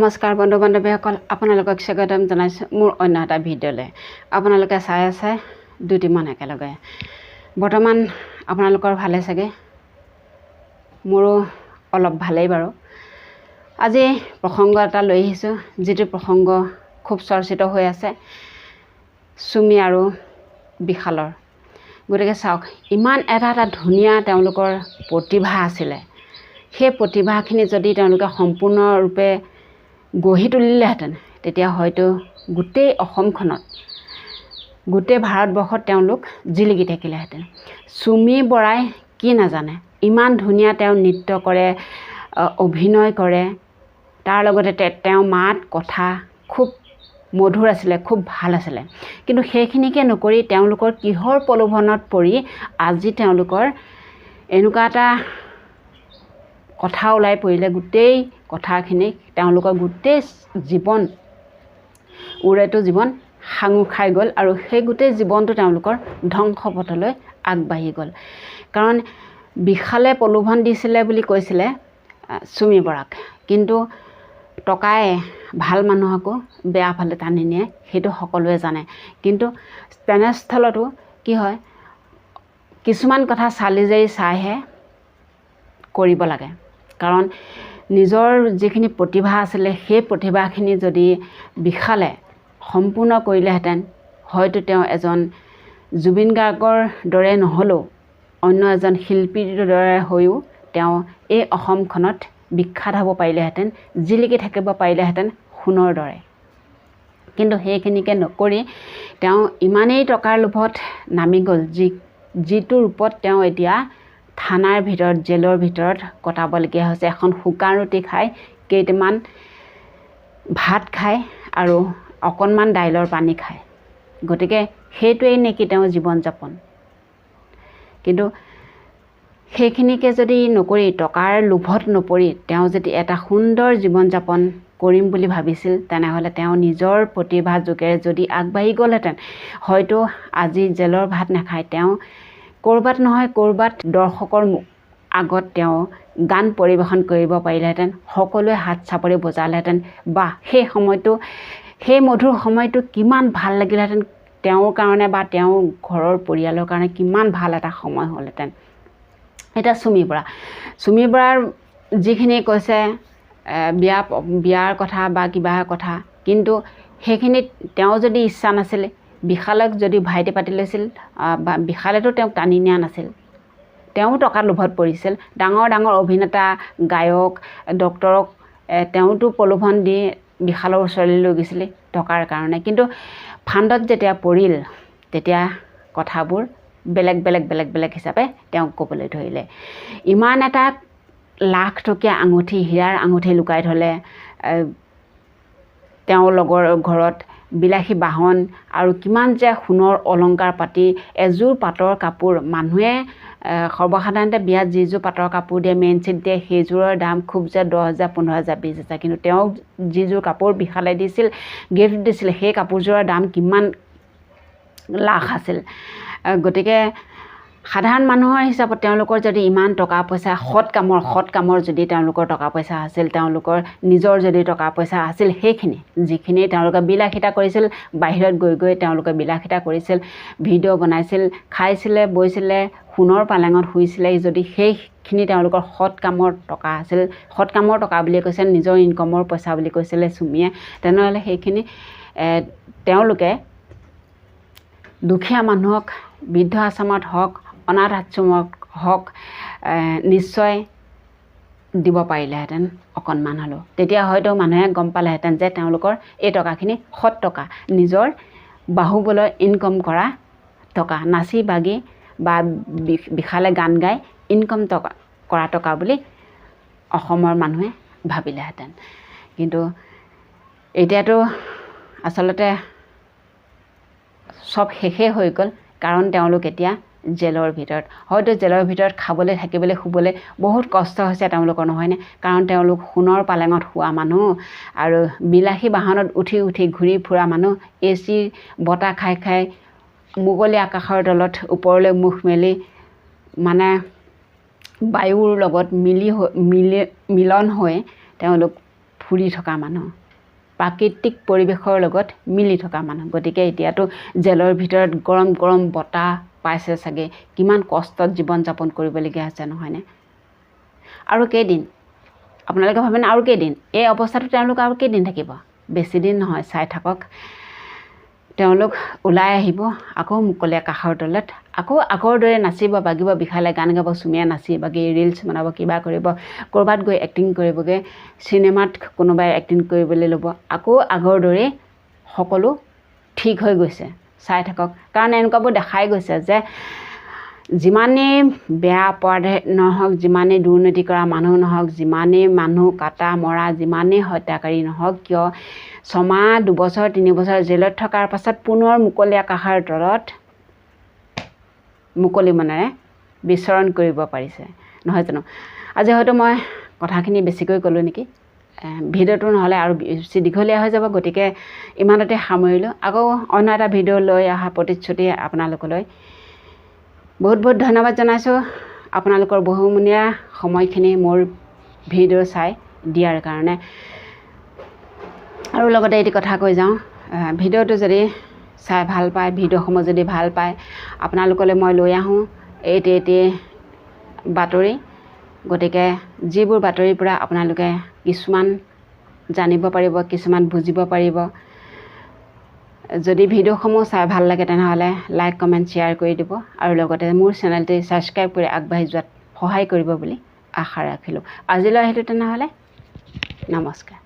নমস্কাৰ বন্ধু বান্ধৱীসকল, আপোনালোকক স্বাগতম জনাইছোঁ মোৰ অন্য এটা ভিডিঅ'লৈ। আপোনালোকে চাই আছে দুটিমান একেলগে। বৰ্তমান আপোনালোকৰ ভালে চাগে, মোৰো অলপ ভালেই বাৰু। আজি প্ৰসংগ এটা লৈ আহিছোঁ, যিটো প্ৰসংগ খুব চৰ্চিত হৈ আছে, চুমি আৰু বিশালৰ। গতিকে চাওক, ইমান এটা ধুনীয়া তেওঁলোকৰ প্ৰতিভা আছিলে। সেই প্ৰতিভাখিনি যদি তেওঁলোকে সম্পূৰ্ণৰূপে গঢ়ি তুলিলেহেঁতেন, তেতিয়া হয়তো গোটেই অসমখনত, গোটেই ভাৰতবৰ্ষত তেওঁলোক জিলিকি থাকিলেহেঁতেন। চুমি বৰাই কি নাজানে, ইমান ধুনীয়া তেওঁ নৃত্য কৰে, অভিনয় কৰে, তাৰ লগতে তেওঁ মাত কথা খুব মধুৰ আছিলে, খুব ভাল আছিলে। কিন্তু সেইখিনিকে নকৰি তেওঁলোকৰ কিহৰ প্ৰলোভনত পৰি আজি তেওঁলোকৰ এনেকুৱা এটা কথা ওলাই পৰিলে, গোটেই কথাখিনি তেওঁলোকৰ গোটেই জীৱন উৰেটো জীৱন সাঙুৰ খাই গ'ল আৰু সেই গোটেই জীৱনটো তেওঁলোকৰ ধ্বংস পথলৈ আগবাঢ়ি গ'ল। কাৰণ বিশালে প্ৰলোভন দিছিলে বুলি কৈছিলে চুমি বৰাক, কিন্তু টকাই ভাল মানুহকো বেয়া ফালে টানি নিয়ে, সেইটো সকলোৱে জানে। কিন্তু তেনেস্থলতো কি হয়, কিছুমান কথা চালি জাৰি চাইহে কৰিব লাগে। কাৰণ নিজৰ যিখিনি প্ৰতিভা আছিলে, সেই প্ৰতিভাখিনি যদি বিশালে সম্পূৰ্ণ কৰিলেহেঁতেন, হয়তো তেওঁ এজন জুবিন গাৰ্গৰ দৰে নহ'লেও অন্য এজন শিল্পীৰ দৰে হৈও তেওঁ এই অসমখনত বিখ্যাত হ'ব পাৰিলেহেঁতেন, জিলিকি থাকিব পাৰিলেহেঁতেন সোণৰ দৰে। কিন্তু সেইখিনিকে নকৰি তেওঁ ইমানেই টকাৰ লোভত নামি গ'ল, যিটো ৰূপত তেওঁ এতিয়া থানাৰ ভিতৰত, জেলৰ ভিতৰত কটাবলগীয়া হৈছে। এখন শুকান ৰুটি খাই, কেইটামান ভাত খায় আৰু অকণমান দাইলৰ পানী খায়। গতিকে সেইটোৱেই নেকি তেওঁৰ জীৱন যাপন। কিন্তু সেইখিনিকে যদি নকৰি, টকাৰ লোভত নপৰি তেওঁ যদি এটা সুন্দৰ জীৱন যাপন কৰিম বুলি ভাবিছিল, তেনেহ'লে তেওঁ নিজৰ প্ৰতিভা যোগেৰে যদি আগবাঢ়ি গ'লহেঁতেন, হয়তো আজি জেলৰ ভাত নাখায় তেওঁ ক'ৰবাত নহয় ক'ৰবাত দৰ্শকৰ আগত তেওঁ গান পৰিৱেশন কৰিব পাৰিলেহেঁতেন, সকলোৱে হাত চাপৰি বজালেহেঁতেন, বা সেই সময়টো, সেই মধুৰ সময়টো কিমান ভাল লাগিলেহেঁতেন তেওঁৰ কাৰণে বা তেওঁৰ ঘৰৰ পৰিয়ালৰ কাৰণে, কিমান ভাল এটা সময় হ'লহেঁতেন। এতিয়া চুমি বৰাৰ যিখিনি কৈছে বিয়াৰ কথা বা কিবা কথা, কিন্তু সেইখিনিত তেওঁ যদি ইচ্ছা নাছিল, বিশালক যদি ভাইটি পাতি লৈছিল, বা বিশালেতো তেওঁক টানি নিয়া নাছিল, তেওঁ টকাৰ লোভত পৰিছিল। ডাঙৰ ডাঙৰ অভিনেতা, গায়ক, ডক্তৰক তেওঁতো প্ৰলোভন দি বিশালৰ ওচৰলৈ লৈ গৈছিলে টকাৰ কাৰণে। কিন্তু ফান্দত যেতিয়া পৰিল, তেতিয়া কথাবোৰ বেলেগ বেলেগ হিচাপে তেওঁক ক'বলৈ ধৰিলে। ইমান এটা লাখ টকীয়া আঙুঠি, হীৰাৰ আঙুঠি লুকাই থ'লে তেওঁৰ লগৰ ঘৰত, বিলাসী বাহন আৰু কিমান যে সোণৰ অলংকাৰ পাতি, এযোৰ পাটৰ কাপোৰ, মানুহে সৰ্বসাধাৰণতে বিয়াত যিযোৰ পাটৰ কাপোৰ দিয়ে, মেইন ছিট দিয়ে, সেইযোৰৰ দাম খুব যে 10,000, 15,000, 20,000। কিন্তু তেওঁক যিযোৰ কাপোৰ বিশালে দিছিল, গিফ্ট দিছিল, সেই কাপোৰযোৰৰ দাম কিমান লাখ আছিল। গতিকে সাধাৰণ মানুহৰ হিচাপত তেওঁলোকৰ যদি ইমান টকা পইচা, সৎ কামৰ যদি তেওঁলোকৰ টকা পইচা আছিল, তেওঁলোকৰ নিজৰ যদি টকা পইচা আছিল, সেইখিনি যিখিনি তেওঁলোকে বিলাসিতা কৰিছিল, বাহিৰত গৈ তেওঁলোকে বিলাসিতা কৰিছিল, ভিডিঅ' বনাইছিল, খাইছিলে, বৈছিলে, সোণৰ পালেঙত শুইছিলে, যদি সেইখিনি তেওঁলোকৰ সৎ কামৰ টকা আছিল, সৎ কামৰ টকা বুলি কৈছিল, নিজৰ ইনকমৰ পইচা বুলি কৈছিলে চুমিয়ে, তেনেহ'লে সেইখিনি তেওঁলোকে দুখীয়া মানুহক, বৃদ্ধ আশ্ৰমত হওক, অনাথ আশ্ৰমত হওক, নিশ্চয় দিব পাৰিলেহেঁতেন অকণমান হ'লেও। তেতিয়া হয়তো মানুহে গম পালেহেঁতেন যে তেওঁলোকৰ এই টকাখিনি সৎ টকা, নিজৰ বাহুবলৰ ইনকম কৰা টকা, নাচি বাগি বা বিশালে গান গাই ইনকম কৰা টকা বুলি অসমৰ মানুহে ভাবিলেহেঁতেন। কিন্তু এতিয়াতো আচলতে চব শেষেই হৈ গ'ল, কাৰণ তেওঁলোক এতিয়া জেলৰ ভিতৰত। হয়তো জেলৰ ভিতৰত খাবলৈ, থাকিবলৈ, শুবলৈ বহুত কষ্ট হৈছে তেওঁলোকৰ, নহয়নে? কাৰণ তেওঁলোক সোণৰ পালেঙত শোৱা মানুহ আৰু বিলাসী বাহনত উঠি ঘূৰি ফুৰা মানুহ, AC বতাহ খাই মুকলি আকাশৰ তলত ওপৰলৈ মুখ মেলি, মানে বায়ুৰ লগত মিলন হৈ তেওঁলোক ঘূৰি থকা মানুহ, প্ৰাকৃতিক পৰিৱেশৰ লগত মিলি থকা মানুহ। গতিকে এতিয়াতো জেলৰ ভিতৰত গৰম গৰম বতাহ পাইছে চাগে, কিমান কষ্টত জীৱন যাপন কৰিবলগীয়া হৈছে নহয়নে? আৰু কেইদিন আপোনালোকে ভাবেনে আৰু কেইদিন এই অৱস্থাটো তেওঁলোক আৰু কেইদিন থাকিব? বেছি দিন নহয়, চাই থাকক। তেওঁলোক ওলাই আহিব আকৌ মুকলি আকাশৰ তলত, আকৌ আগৰ দৰে নাচিব বাগিব, বিষালে গান গাব, চুমিয়াই নাচি বাগি ৰিলছ বনাব, কিবা কৰিব, ক'ৰবাত গৈ এক্টিং কৰিবগৈ, চিনেমাত কোনোবাই এক্টিং কৰিবলৈ ল'ব, আকৌ আগৰ দৰে সকলো ঠিক হৈ গৈছে। চাই থাকক, কাৰণ এনেকুৱাবোৰ দেখাই গৈছে যে যিমানেই বেয়া অপৰাধী নহওক, যিমানেই দুৰ্নীতি কৰা মানুহ নহওক, যিমানেই মানুহ কাটা মৰা, যিমানেই হত্যাকাৰী নহওক কিয়, 6 মাহ 2 বছৰ 3 বছৰ জেলত থকাৰ পাছত পুনৰ মুকলি আকাশৰ তলত মুকলি মনেৰে বিচৰণ কৰিব পাৰিছে, নহয় জানো? আজি হয়তো মই কথাখিনি বেছিকৈ ক'লোঁ নেকি, ভিডিঅ'টো নহ'লে আৰু বেছি দীঘলীয়া হৈ যাব। গতিকে ইমানতে সামৰিলোঁ। আকৌ অন্য এটা ভিডিঅ' লৈ অহা প্ৰতিশ্ৰুতি আপোনালোকলৈ বহুত বহুত ধন্যবাদ জনাইছোঁ। আপোনালোকৰ বহুমূলীয়া সময়খিনি মোৰ ভিডিঅ' চাই দিয়াৰ কাৰণে। আৰু লগতে এটি কথা কৈ যাওঁ, ভিডিঅ'টো যদি চাই ভাল পায়, ভিডিঅ'সমূহ যদি ভাল পায়, আপোনালোকলৈ মই লৈ আহোঁ এটি বাতৰি। গতিকে যিবোৰ বাতৰিৰ পৰা আপোনালোকে কিছুমান জানিব পাৰিব, কিছুমান বুজিব পাৰিব। যদি ভিডিঅ'সমূহ চাই ভাল লাগে তেনেহ'লে লাইক কমেণ্ট শ্বেয়াৰ কৰি দিব, আৰু লগতে মোৰ চেনেলটি ছাবস্ক্ৰাইব কৰি আগবাঢ়ি যোৱাত সহায় কৰিব বুলি আশা ৰাখিলোঁ। আজিলৈ আহিলোঁ তেনেহ'লে, নমস্কাৰ।